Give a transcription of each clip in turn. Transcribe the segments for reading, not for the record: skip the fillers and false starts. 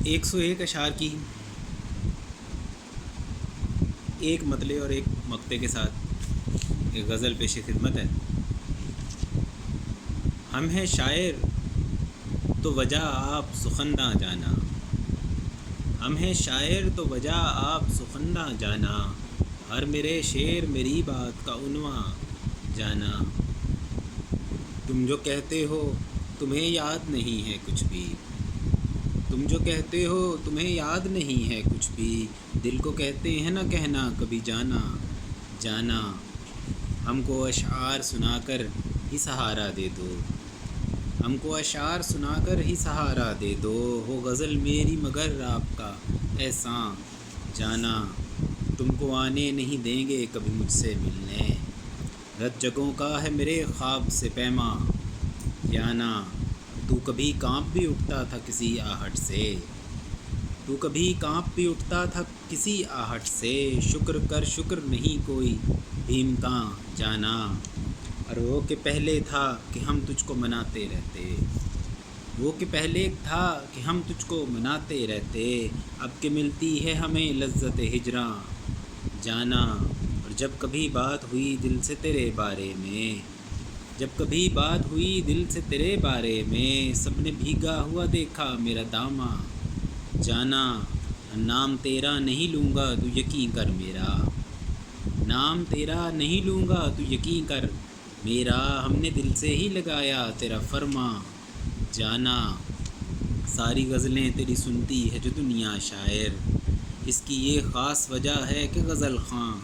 101 اشعار کی ایک مطلع اور ایک مقطع کے ساتھ ایک غزل پیش خدمت ہے۔ ہم ہیں شاعر تو وجہ آپ سخن نہ جانا، ہم ہیں شاعر تو وجہ آپ سخن نہ جانا، ہر میرے شعر میری بات کا عنوان جانا۔ تم جو کہتے ہو تمہیں یاد نہیں ہے کچھ بھی، تم جو کہتے ہو تمہیں یاد نہیں ہے کچھ بھی، دل کو کہتے ہیں نہ کہنا کبھی جانا جانا۔ ہم کو اشعار سنا کر ہی سہارا دے دو، ہم کو اشعار سنا کر ہی سہارا دے دو، ہو غزل میری مگر آپ کا احسان جانا۔ تم کو آنے نہیں دیں گے کبھی مجھ سے ملنے، رت جگہوں کا ہے میرے خواب سے پیماں جانا۔ تو کبھی کانپ بھی اٹھتا تھا کسی آہٹ سے، تو کبھی کانپ بھی اٹھتا تھا کسی آہٹ سے، شکر کر شکر نہیں کوئی بھی امکان جانا۔ اور وہ کہ پہلے تھا کہ ہم تجھ کو مناتے رہتے، وہ کہ پہلے تھا کہ ہم تجھ کو مناتے رہتے، اب کہ ملتی ہے ہمیں لذت ہجراں جانا۔ اور جب کبھی بات ہوئی دل سے تیرے بارے میں، جب کبھی بات ہوئی دل سے تیرے بارے میں، سب نے بھیگا ہوا دیکھا میرا داماں جانا۔ نام تیرا نہیں لوں گا تو یقین کر میرا، نام تیرا نہیں لوں گا تو یقین کر میرا، ہم نے دل سے ہی لگایا تیرا فرماں جانا۔ ساری غزلیں تیری سنتی ہے جو دنیا شاعر، اس کی یہ خاص وجہ ہے کہ غزل خواں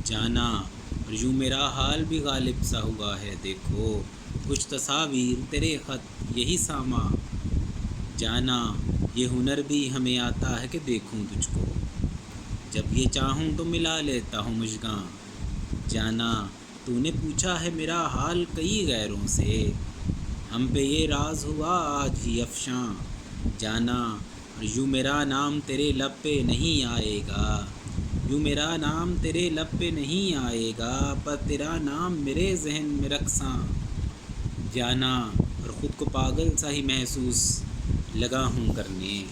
جانا۔ اور یوں میرا حال بھی غالب سا ہوا ہے دیکھو، کچھ تصاویر تیرے خط یہی ساما جانا۔ یہ ہنر بھی ہمیں آتا ہے کہ دیکھوں تجھ کو، جب یہ چاہوں تو ملا لیتا ہوں مژگاں جانا۔ تو نے پوچھا ہے میرا حال کئی غیروں سے، ہم پہ یہ راز ہوا آج ہی افشاں جانا۔ اور یوں میرا نام تیرے لب پہ نہیں آئے گا، یوں میرا نام تیرے لب پہ نہیں آئے گا، پر تیرا نام میرے ذہن میں رقصاں جانا۔ اور خود کو پاگل سا ہی محسوس لگا ہوں کرنے،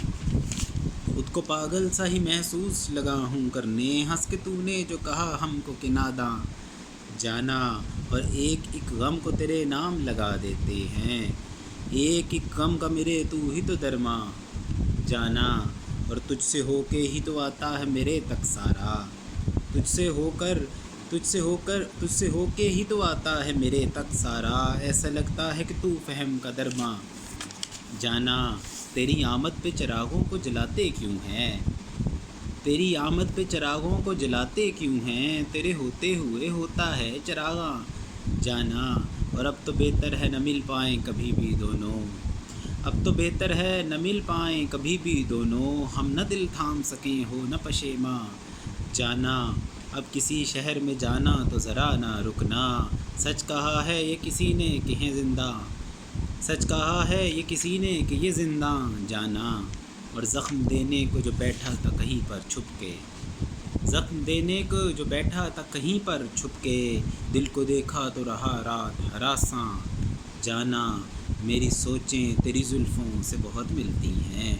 خود کو پاگل سا ہی محسوس لگا ہوں کرنے، ہنس کے تو نے جو کہا ہم کو کہ ناداں جانا۔ اور ایک ایک غم کو تیرے نام لگا دیتے ہیں، ایک ایک غم کا میرے تو ہی تو درماں جانا۔ اور تجھ سے ہو کے ہی تو آتا ہے میرے تک سارا، تجھ سے ہو کے ہی تو آتا ہے میرے تک سارا، ایسا لگتا ہے کہ تو فہم کا درماں جانا۔ تیری آمد پہ چراغوں کو جلاتے کیوں ہیں، تیری آمد پہ چراغوں کو جلاتے کیوں ہیں، تیرے ہوتے ہوئے ہوتا ہے چراغاں جانا۔ اور اب تو بہتر ہے نہ مل پائیں کبھی بھی دونوں، اب تو بہتر ہے نہ مل پائیں کبھی بھی دونوں، ہم نہ دل تھام سکیں ہو نہ پشیماں جانا۔ اب کسی شہر میں جانا تو ذرا نہ رکنا، سچ کہا ہے یہ کسی نے کہ ہیں زندہ، سچ کہا ہے یہ کسی نے کہ یہ زنداں جانا۔ اور زخم دینے کو جو بیٹھا تھا کہیں پر چھپ کے، زخم دینے کو جو بیٹھا تھا کہیں پر چھپ کے، دل کو دیکھا تو رہا رات ہراساں جانا۔ میری سوچیں تیری زلفوں سے بہت ملتی ہیں،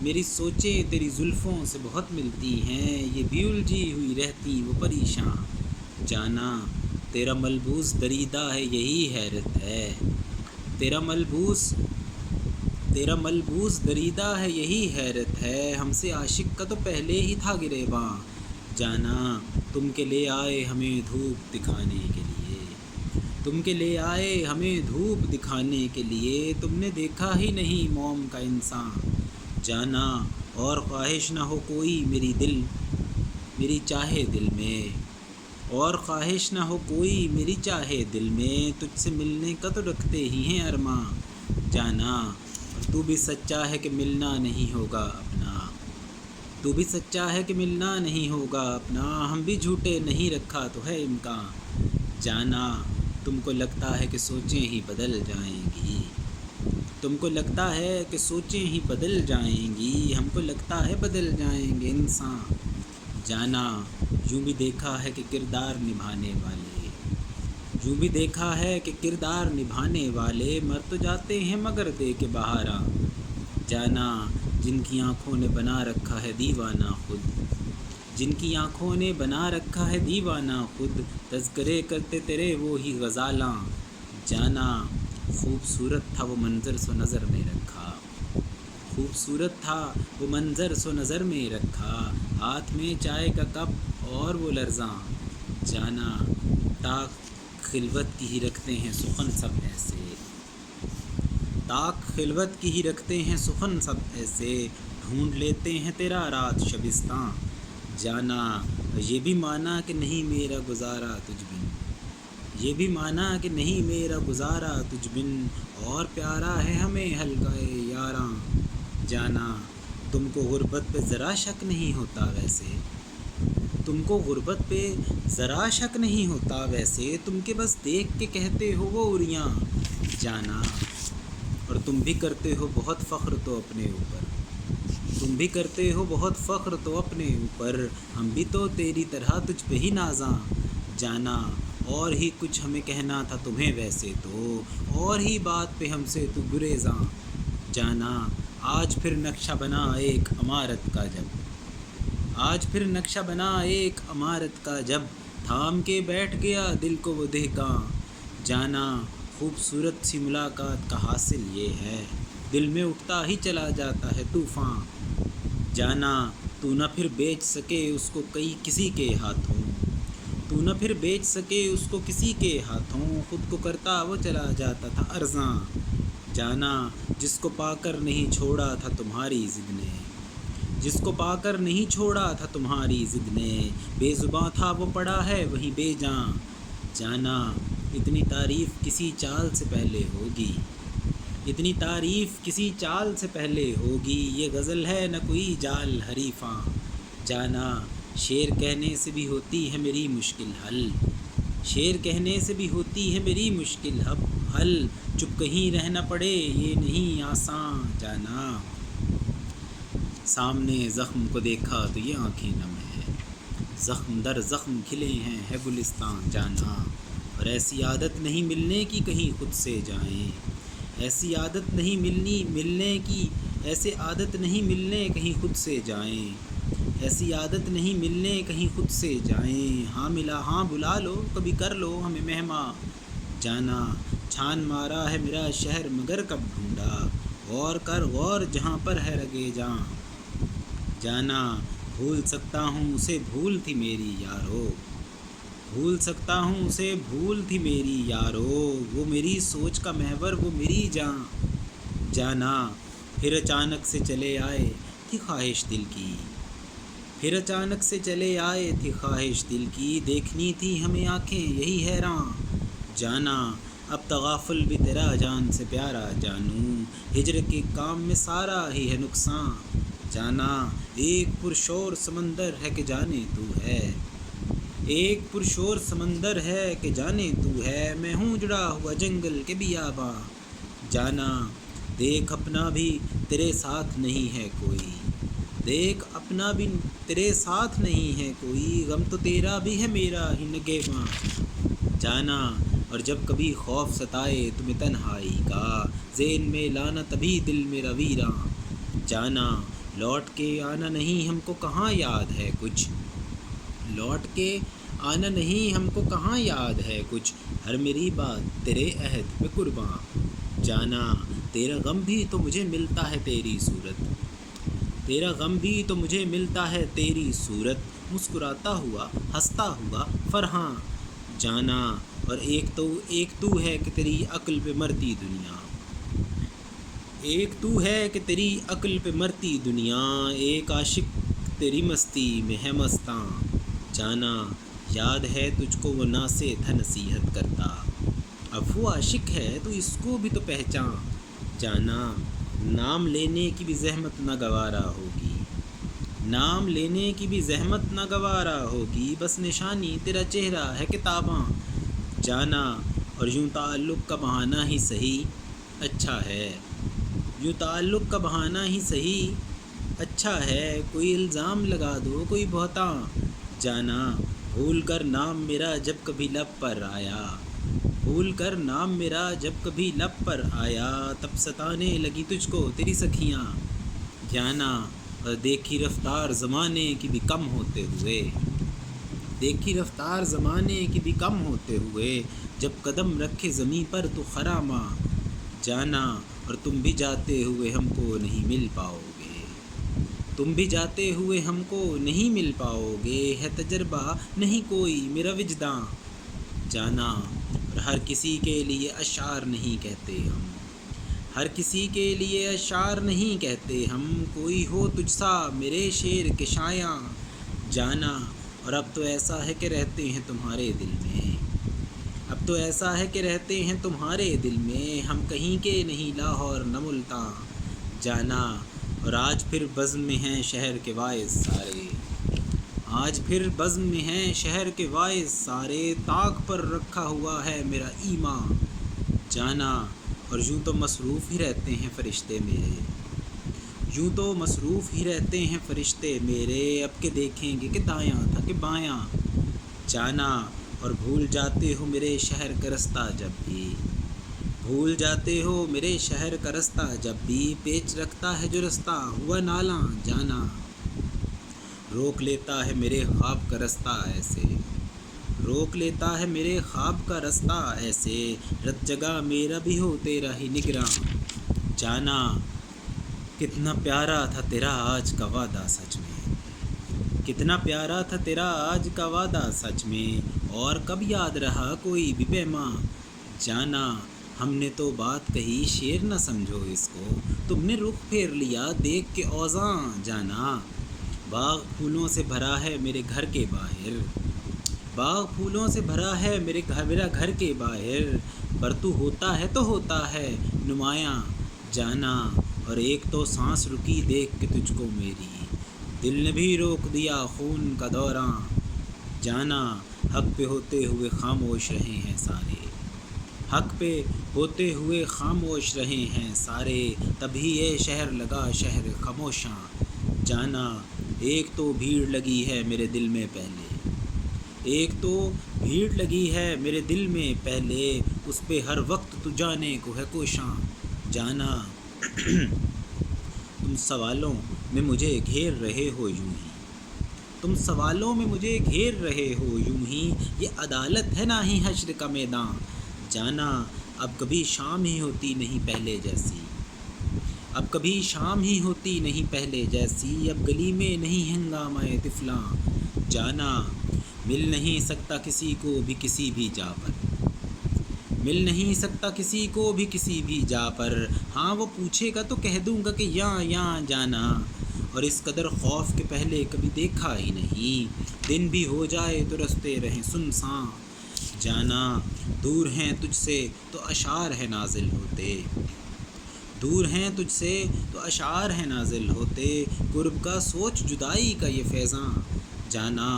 میری سوچیں تیری زلفوں سے بہت ملتی ہیں، یہ بھی الجھی ہوئی رہتی وہ پریشاں جانا۔ تیرا ملبوس دریدہ ہے یہی حیرت ہے، تیرا ملبوس دریدہ ہے یہی حیرت ہے، ہم سے عاشق کا تو پہلے ہی تھا گریباں جانا۔ تم کے لے آئے ہمیں دھوپ دکھانے کے لیے، تم کے لے آئے ہمیں دھوپ دکھانے کے لیے، تم نے دیکھا ہی نہیں موم کا انساں جانا۔ اور خواہش نہ ہو کوئی میری چاہے دل میں، اور خواہش نہ ہو کوئی میری چاہے دل میں، تجھ سے ملنے کا تو رکھتے ہی ہیں ارماں جانا۔ اور تو بھی سچا ہے کہ ملنا نہیں ہوگا اپنا، تو بھی سچا ہے کہ ملنا نہیں ہوگا اپنا، ہم بھی جھوٹے نہیں رکھا تو ہے امکان جانا۔ تم کو لگتا ہے کہ سوچیں ہی بدل جائیں گی، تم کو لگتا ہے کہ سوچیں ہی بدل جائیں گی، ہم کو لگتا ہے بدل جائیں گے انسان جانا۔ یوں بھی دیکھا ہے کہ کردار نبھانے والے، یوں بھی دیکھا ہے کہ کردار نبھانے والے، مر تو جاتے ہیں مگر دے کے بہاراں جانا جن کی آنکھوں نے بنا رکھا ہے دیوانہ خود، جن کی آنکھوں نے بنا رکھا ہے دیوانہ خود، تذکرے کرتے تیرے وہی غزالاں، جانا خوبصورت تھا وہ منظر سو نظر میں رکھا، خوبصورت تھا وہ منظر سو نظر میں رکھا، ہاتھ میں چائے کا کپ اور وہ لرزاں، جانا تاک خلوت کی ہی رکھتے ہیں سخن سب ایسے، تاک خلوت کی ہی رکھتے ہیں سخن سب ایسے، ڈھونڈ لیتے ہیں تیرا رات شبستاں، جانا یہ بھی مانا کہ نہیں میرا گزارا تجھ بن، یہ بھی مانا کہ نہیں میرا گزارا تجھ بن، اور پیارا ہے ہمیں حلقۂ یاراں، جانا تم کو غربت پہ ذرا شک نہیں ہوتا ویسے، تم کو غربت پہ ذرا شک نہیں ہوتا ویسے، تم کے بس دیکھ کے کہتے ہو وہ اریاں، جانا اور تم بھی کرتے ہو بہت فخر تو اپنے اوپر، تم بھی کرتے ہو بہت فخر تو اپنے اوپر، ہم بھی تو تیری طرح تجھ پہ ہی نازاں، جانا اور ہی کچھ ہمیں کہنا تھا تمہیں ویسے تو، اور ہی بات پہ ہم سے تو گریزاں، جانا آج پھر نقشہ بنا ایک عمارت کا جب، آج پھر نقشہ بنا ایک عمارت کا جب، تھام کے بیٹھ گیا دل کو وہ دہکاں، جانا خوبصورت سی ملاقات کا حاصل یہ ہے، دل میں اٹھتا ہی چلا جاتا ہے طوفاں، جانا تو نہ پھر بیچ سکے اس کو کسی کے ہاتھوں، تو نہ پھر بیچ سکے اس کو کسی کے ہاتھوں، خود کو کرتا وہ چلا جاتا تھا ارزاں، جانا جس کو پا کر نہیں چھوڑا تھا تمہاری ضد نے، جس کو پا کر نہیں چھوڑا تھا تمہاری ضد نے، بے زباں تھا وہ پڑا ہے وہیں بے جاں، جانا اتنی تعریف کسی چال سے پہلے ہوگی، اتنی تعریف کسی چال سے پہلے ہوگی، یہ غزل ہے نہ کوئی جال حریفاں، جانا شعر کہنے سے بھی ہوتی ہے میری مشکل حل، شعر کہنے سے بھی ہوتی ہے میری مشکل حل، چپ کہیں رہنا پڑے یہ نہیں آساں، جانا سامنے زخم کو دیکھا تو یہ آنکھیں نم ہے، زخم در زخم کھلے ہیں ہے گلستان، جانا اور ایسی عادت نہیں ملنے کی کہیں خود سے جائیں، ایسی عادت نہیں ملنے کی، ایسے عادت نہیں ملنے کہیں خود سے جائیں، ایسی عادت نہیں ملنے کہیں خود سے جائیں، ہاں ملا ہاں بلا لو کبھی کر لو ہمیں مہماں، جانا چھان مارا ہے میرا شہر مگر کب ڈھونڈا، غور کر غور جہاں پر ہے رگے جاں، جانا بھول سکتا ہوں اسے بھول تھی میری یارو، بھول سکتا ہوں اسے بھول تھی میری یارو، وہ میری سوچ کا محور وہ میری جاں، جانا پھر اچانک سے چلے آئے تھی خواہش دل کی، پھر اچانک سے چلے آئے تھی خواہش دل کی، دیکھنی تھی ہمیں آنکھیں یہی حیراں، جانا اب تغافل بھی تیرا جان سے پیارا جانوں، ہجر کے کام میں سارا ہی ہے نقصان، جانا ایک پرشور سمندر ہے کہ جانے تو ہے، ایک پرشور سمندر ہے کہ جانے تو ہے، میں ہوں جڑا ہوا جنگل کے بیاباں، جانا دیکھ اپنا بھی تیرے ساتھ نہیں ہے کوئی، دیکھ اپنا بھی تیرے ساتھ نہیں ہے کوئی، غم تو تیرا بھی ہے میرا ہی نگہباں، جانا اور جب کبھی خوف ستائے تمہیں تنہائی کا، ذہن میں لانا تبھی دل میرا ویراں، جانا لوٹ کے آنا نہیں ہم کو کہاں یاد ہے کچھ، لوٹ کے آنا نہیں ہم کو کہاں یاد ہے کچھ، ہر میری بات تیرے عہد پہ قرباں، جانا تیرا غم بھی تو مجھے ملتا ہے تیری صورت، تیرا غم بھی تو مجھے ملتا ہے تیری صورت، مسکراتا ہوا ہنستا ہوا فرحاں، جانا اور ایک تو ہے کہ تیری عقل پہ مرتی دنیا، ایک تو ہے کہ تیری عقل پہ مرتی دنیا، ایک عاشق تیری مستی میں ہے مستاں، جانا یاد ہے تجھ کو وہ نا سے تھا نصیحت کرتا، اب وہ عاشق ہے تو اس کو بھی تو پہچان، جانا نام لینے کی بھی زحمت نہ گوارا ہوگی، نام لینے کی بھی زحمت نہ گوارا ہوگی، بس نشانی تیرا چہرہ ہے کتاباں، جانا اور یوں تعلق کا بہانہ ہی صحیح اچھا ہے، یوں تعلق کا بہانہ ہی صحیح اچھا ہے، کوئی الزام لگا دو کوئی بہتاں، جانا بھول کر نام میرا جب کبھی لب پر آیا، بھول کر نام میرا جب کبھی لب پر آیا، تب ستانے لگی تجھ کو تیری سکھیاں، جانا اور دیکھی رفتار زمانے کی بھی کم ہوتے ہوئے، دیکھی رفتار زمانے کی بھی کم ہوتے ہوئے، جب قدم رکھے زمیں پر تو خراما، جانا اور تم بھی جاتے ہوئے ہم کو نہیں مل پاؤ گے، تم بھی جاتے ہوئے ہم کو نہیں مل پاؤ گے، ہے تجربہ نہیں کوئی میرا وجداں، جانا اور ہر کسی کے لیے اشعار نہیں کہتے ہم، ہر کسی کے لیے اشعار نہیں کہتے ہم، کوئی ہو تجھ سا میرے شعر کے شایاں، جانا اور اب تو ایسا ہے کہ رہتے ہیں تمہارے دل میں، اب تو ایسا ہے کہ رہتے ہیں تمہارے دل میں، ہم کہیں کے نہیں لاہور نہ ملتاں، جانا اور آج پھر بزم میں ہیں شہر کے واعظ سارے، آج پھر بزم میں ہیں شہر کے واعظ سارے، طاق پر رکھا ہوا ہے میرا ایمان، جانا اور یوں تو مصروف ہی رہتے ہیں فرشتے میرے، یوں تو مصروف ہی رہتے ہیں فرشتے میرے، اب کہ دیکھیں گے کہ دایاں تھا کہ بایاں، جانا اور بھول جاتے ہو میرے شہر کا رستہ جب بھی، بھول جاتے ہو میرے شہر کا رستہ جب بھی، پیچ رکھتا ہے جو رستہ ہوا نالاں، جانا روک لیتا ہے میرے خواب کا رستہ ایسے، روک لیتا ہے میرے خواب کا رستہ ایسے، رت جگہ میرا بھی ہو تیرا ہی نگراں، جانا کتنا پیارا تھا تیرا آج کا وعدہ سچ میں، کتنا پیارا تھا تیرا آج کا وعدہ سچ میں، اور کب یاد رہا کوئی بھی پیماں، جانا ہم نے تو بات کہی شعر نہ سمجھو اس کو، تم نے رخ پھیر لیا دیکھ کے اوزاں، جانا باغ پھولوں سے بھرا ہے میرے گھر کے باہر، باغ پھولوں سے بھرا ہے میرا گھر کے باہر، پر تو ہوتا ہے نمایاں، جانا اور ایک تو سانس رکی دیکھ کے تجھ کو میری، دل نے بھی روک دیا خون کا دوراں، جانا حق پہ ہوتے ہوئے خاموش رہے ہیں سارے، حق پہ ہوتے ہوئے خاموش رہے ہیں سارے، تبھی یہ شہر لگا شہر خاموشاں، جانا ایک تو بھیڑ لگی ہے میرے دل میں پہلے، ایک تو بھیڑ لگی ہے میرے دل میں پہلے، اس پہ ہر وقت تو جانے کو ہے کوشاں، جانا تم سوالوں میں مجھے گھیر رہے ہو یوں ہی، تم سوالوں میں مجھے گھیر رہے ہو یوں ہی، یہ عدالت ہے نہ ہی حشر کا میدان، جانا اب کبھی شام ہی ہوتی نہیں پہلے جیسی، اب کبھی شام ہی ہوتی نہیں پہلے جیسی، اب گلی میں نہیں ہنگامہ طفلاں، جانا مل نہیں سکتا کسی کو بھی کسی بھی جا پر، مل نہیں سکتا کسی کو بھی کسی بھی جا پر، ہاں وہ پوچھے گا تو کہہ دوں گا کہ یاں جانا، اور اس قدر خوف کے پہلے کبھی دیکھا ہی نہیں، دن بھی ہو جائے تو رستے رہیں سنساں، جانا دور ہیں تجھ سے تو اشعار ہے نازل ہوتے، دور ہیں تجھ سے تو اشعار ہیں نازل ہوتے، قرب کا سوچ جدائی کا یہ فیضاں، جانا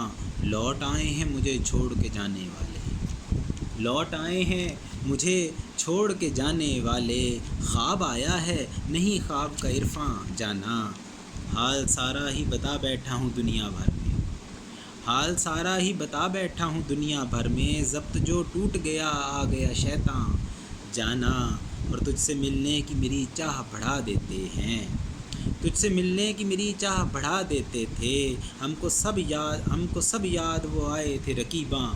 لوٹ آئے ہیں مجھے چھوڑ کے جانے والے، لوٹ آئے ہیں مجھے چھوڑ کے جانے والے، خواب آیا ہے نہیں خواب کا عرفاں، جانا حال سارا ہی بتا بیٹھا ہوں دنیا بھر میں، حال سارا ہی بتا بیٹھا ہوں دنیا بھر میں، ضبط جو ٹوٹ گیا آ گیا شیطاں، جانا اور تجھ سے ملنے کی میری چاہ بڑھا دیتے ہیں، تجھ سے ملنے کی میری چاہ بڑھا دیتے تھے، ہم کو سب یاد وہ آئے تھے رقیباں،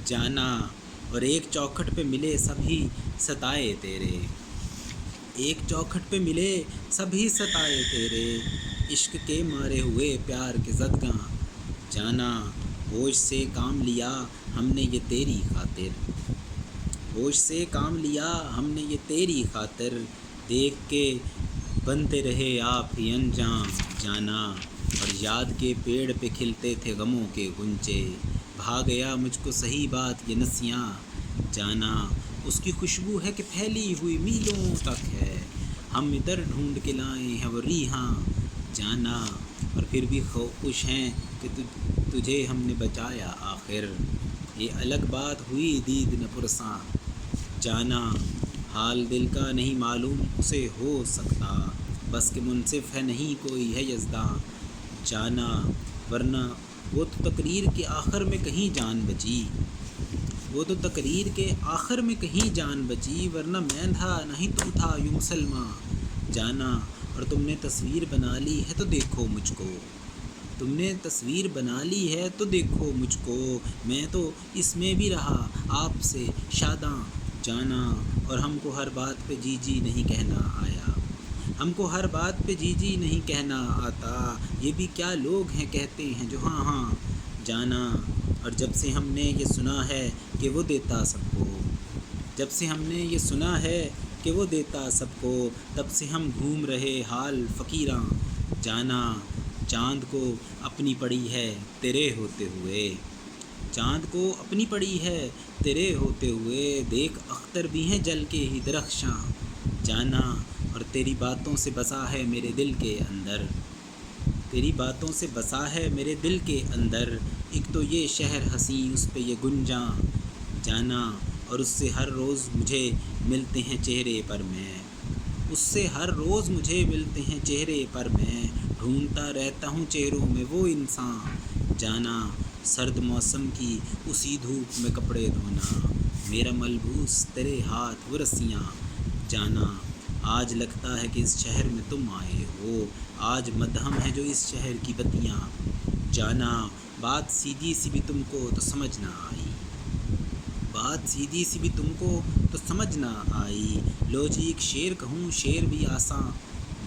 جانا اور ایک چوکھٹ پہ ملے سبھی ستائے تیرے، ایک چوکھٹ پہ ملے سبھی ستائے تیرے، عشق کے مارے ہوئے پیار کے زدگاں، جانا ہوش سے کام لیا ہم نے یہ تیری خاطر، ہوش سے کام لیا ہم نے یہ تیری خاطر، دیکھ کے بنتے رہے آپ ہی انجام، جانا اور یاد کے پیڑ پہ کھلتے تھے غموں کے غنچے، بھا گیا مجھ کو صحیح بات یہ نسیاں، جانا اس کی خوشبو ہے کہ پھیلی ہوئی میلوں تک ہے، ہم ادھر ڈھونڈ کے لائے ہیں وہ ریحاں، جانا اور پھر بھی خوش ہیں کہ تجھے ہم نے بچایا آخر، یہ الگ بات ہوئی دید نہ پرساں، جانا حال دل کا نہیں معلوم اسے ہو سکتا، بس کہ منصف ہے نہیں کوئی ہے یزداں، جانا ورنہ وہ تو تقریر کے آخر میں کہیں جان بچی، وہ تو تقریر کے آخر میں کہیں جان بچی، ورنہ میں تھا نہیں تو تھا یوں مسلماں جانا۔ اور تم نے تصویر بنا لی ہے تو دیکھو مجھ کو، تم نے تصویر بنا لی ہے تو دیکھو مجھ کو، میں تو اس میں بھی رہا آپ سے شاداں جانا۔ اور ہم کو ہر بات پہ جی جی نہیں کہنا آیا، ہم کو ہر بات پہ جی جی نہیں کہنا آتا، یہ بھی کیا لوگ ہیں کہتے ہیں جو ہاں ہاں جانا۔ اور جب سے ہم نے یہ سنا ہے کہ وہ دیتا سب کو، جب سے ہم نے یہ سنا ہے کہ وہ دیتا سب کو، تب سے ہم گھوم رہے حال فقیراں جانا۔ چاند کو اپنی پڑی ہے تیرے ہوتے ہوئے، چاند کو اپنی پڑی ہے تیرے ہوتے ہوئے، دیکھ اختر بھی ہیں جل کے ہی درخشاں جانا۔ اور تیری باتوں سے بسا ہے میرے دل کے اندر، تیری باتوں سے بسا ہے میرے دل کے اندر، ایک تو یہ شہر حسین اس پہ یہ گنجاں جانا۔ اور اس سے ہر روز مجھے ملتے ہیں چہرے پر میں، اس سے ہر روز مجھے ملتے ہیں چہرے پر میں، ڈھونڈتا رہتا ہوں چہروں میں وہ انسان جانا۔ سرد موسم کی اسی دھوپ میں کپڑے دھونا، میرا ملبوس تیرے ہاتھ وہ رسیاں جانا۔ آج لگتا ہے کہ اس شہر میں تم آئے ہو، آج مدھم ہے جو اس شہر کی بتیاں جانا۔ بات سیدھی سی بھی تم کو تو سمجھ نہ آئی، بات سیدھی سی بھی تم کو تو سمجھ نہ آئی، لو جی ایک شعر کہوں شعر بھی آساں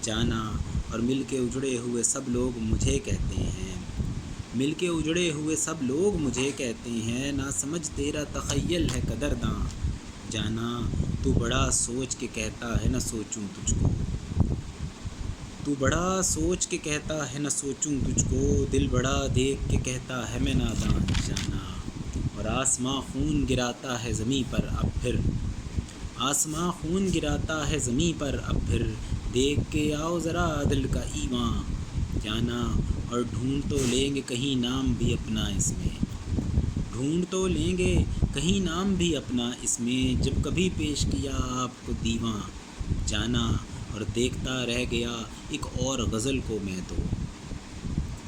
جانا۔ اور مل کے اجڑے ہوئے سب لوگ مجھے کہتے ہیں، مل کے اجڑے ہوئے سب لوگ مجھے کہتے ہیں، نہ سمجھ تیرا تخیل ہے قدرداں جانا۔ تو بڑا سوچ کے کہتا ہے نہ سوچوں تجھ کو، تو بڑا سوچ کے کہتا ہے نہ سوچوں تجھ کو، دل بڑا دیکھ کے کہتا ہے میں ناداں جانا۔ اور آسماں خون گراتا ہے زمیں پر اب پھر، آسماں خون گراتا ہے زمیں پر اب پھر، دیکھ کے آؤ ذرا دل کا ایواں جانا۔ اور ڈھونڈ تو لیں گے کہیں نام بھی اپنا اس میں، ڈھونڈ تو لیں گے کہیں نام بھی اپنا اس میں، جب کبھی پیش کیا آپ کو دیواں جانا۔ اور دیکھتا رہ گیا ایک اور غزل کو میں تو،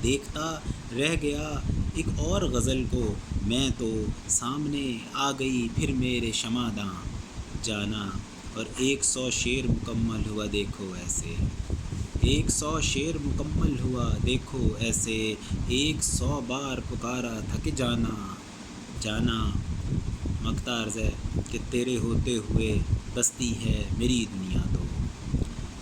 دیکھتا رہ گیا ایک اور غزل کو میں تو، سامنے آ گئی پھر میرے شماداں جانا۔ اور 100 شعر مکمل ہوا دیکھو ایسے، 100 شعر مکمل ہوا دیکھو ایسے، 100 بار پکارا تھا کہ جانا جانا۔ مقطع عرض ہے کہ تیرے ہوتے ہوئے بستی ہے میری دنیا تو،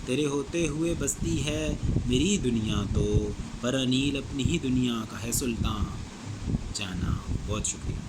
تیرے ہوتے ہوئے بستی ہے میری دنیا تو، پر انیل اپنی ہی دنیا کا ہے سلطان جانا۔ بہت شکریہ۔